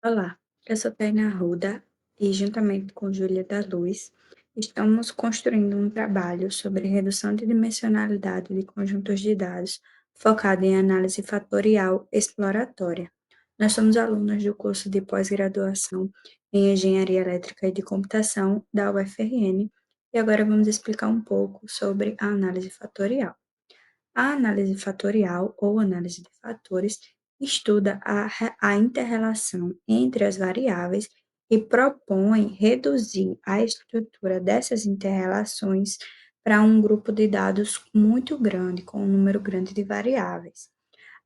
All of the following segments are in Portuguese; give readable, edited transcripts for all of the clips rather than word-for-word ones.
Olá, eu sou Tainá Arruda e, juntamente com Júlia da Luz, estamos construindo um trabalho sobre redução de dimensionalidade de conjuntos de dados focado em análise fatorial exploratória. Nós somos alunos do curso de pós-graduação em Engenharia Elétrica e de Computação da UFRN e agora vamos explicar um pouco sobre a análise fatorial. A análise fatorial, ou análise de fatores, estuda a interrelação entre as variáveis e propõe reduzir a estrutura dessas interrelações para um grupo de dados muito grande, com um número grande de variáveis.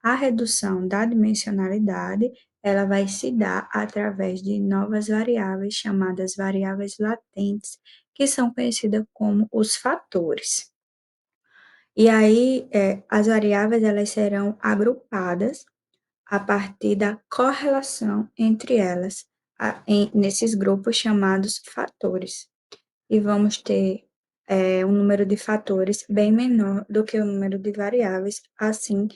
A redução da dimensionalidade, ela vai se dar através de novas variáveis chamadas variáveis latentes, que são conhecidas como os fatores. E aí, as variáveis elas serão agrupadas a partir da correlação entre elas, nesses grupos chamados fatores. E vamos ter um número de fatores bem menor do que o número de variáveis, assim,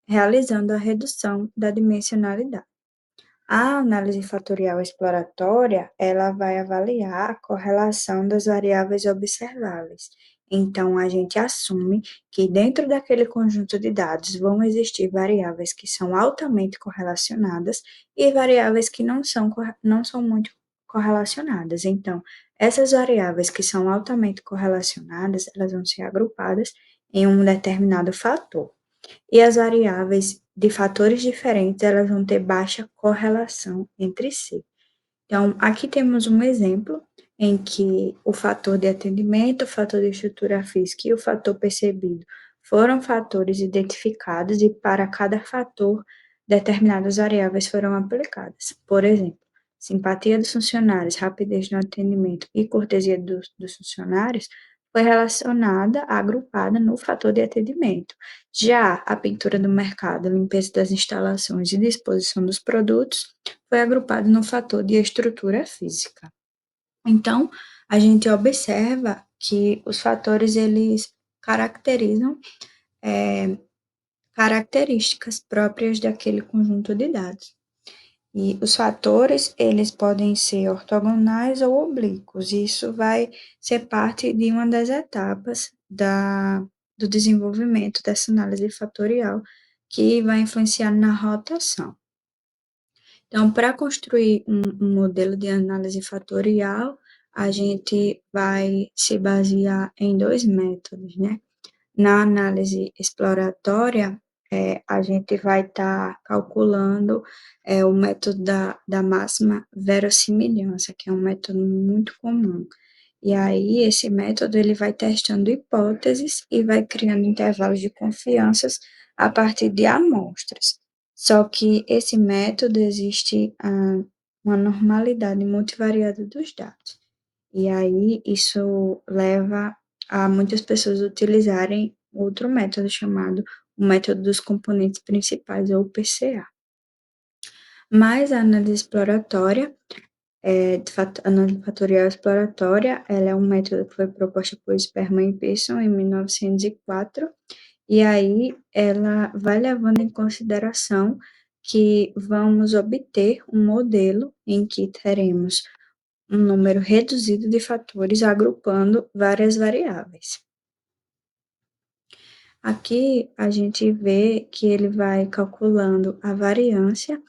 realizando a redução da dimensionalidade. A análise fatorial exploratória, ela vai avaliar a correlação das variáveis observáveis. Então, a gente assume que dentro daquele conjunto de dados vão existir variáveis que são altamente correlacionadas e variáveis que não são muito correlacionadas. Então, essas variáveis que são altamente correlacionadas, elas vão ser agrupadas em um determinado fator. E as variáveis de fatores diferentes, elas vão ter baixa correlação entre si. Então, aqui temos um exemplo em que o fator de atendimento, o fator de estrutura física e o fator percebido foram fatores identificados e para cada fator determinadas variáveis foram aplicadas. Por exemplo, simpatia dos funcionários, rapidez no atendimento e cortesia dos funcionários foi relacionada, agrupada no fator de atendimento. Já a pintura do mercado, limpeza das instalações e disposição dos produtos foi agrupado no fator de estrutura física. Então, a gente observa que os fatores eles caracterizam características próprias daquele conjunto de dados. E os fatores, eles podem ser ortogonais ou oblíquos. E isso vai ser parte de uma das etapas do desenvolvimento dessa análise fatorial, que vai influenciar na rotação. Então, para construir um modelo de análise fatorial, a gente vai se basear em dois métodos, né? Na análise exploratória, a gente vai estar calculando o método da máxima verossimilhança, que é um método muito comum. E aí, esse método ele vai testando hipóteses e vai criando intervalos de confianças a partir de amostras. Só que esse método existe uma normalidade multivariada dos dados. E aí, isso leva a muitas pessoas utilizarem outro método chamado o método dos componentes principais, ou PCA. Mas a análise exploratória, a análise fatorial exploratória, ela é um método que foi proposto por Sperman e Pearson em 1904, e aí ela vai levando em consideração que vamos obter um modelo em que teremos um número reduzido de fatores agrupando várias variáveis. Aqui a gente vê que ele vai calculando a variância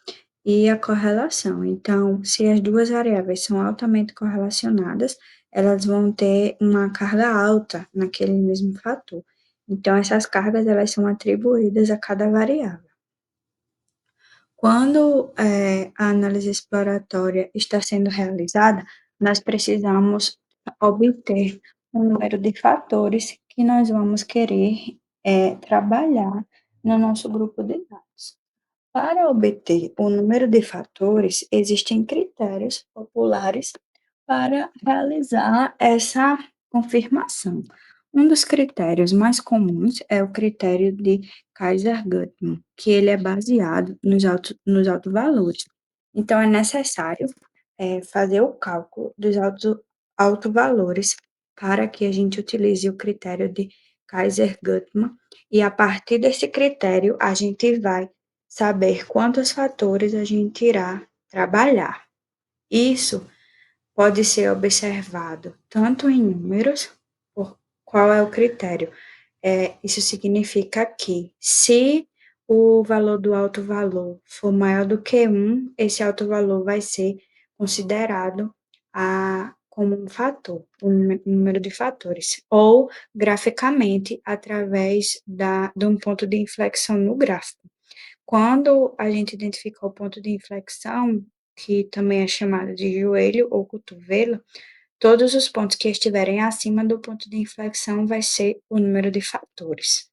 e a correlação. Então, se as duas variáveis são altamente correlacionadas, elas vão ter uma carga alta naquele mesmo fator. Então, essas cargas elas são atribuídas a cada variável. Quando a análise exploratória está sendo realizada, nós precisamos obter um número de fatores que nós vamos querer trabalhar no nosso grupo de dados. Para obter o número de fatores, existem critérios populares para realizar essa confirmação. Um dos critérios mais comuns é o critério de Kaiser-Guttman, que ele é baseado nos autovalores. Então, é necessário fazer o cálculo dos autovalores para que a gente utilize o critério de Kaiser-Guttman, e a partir desse critério a gente vai saber quantos fatores a gente irá trabalhar. Isso pode ser observado tanto em números, por qual é o critério? Isso significa que, se o valor do alto valor for maior do que um, esse alto valor vai ser considerado como um fator, um número de fatores, ou graficamente, através de um ponto de inflexão no gráfico. Quando a gente identificar o ponto de inflexão, que também é chamado de joelho ou cotovelo, todos os pontos que estiverem acima do ponto de inflexão vai ser o número de fatores.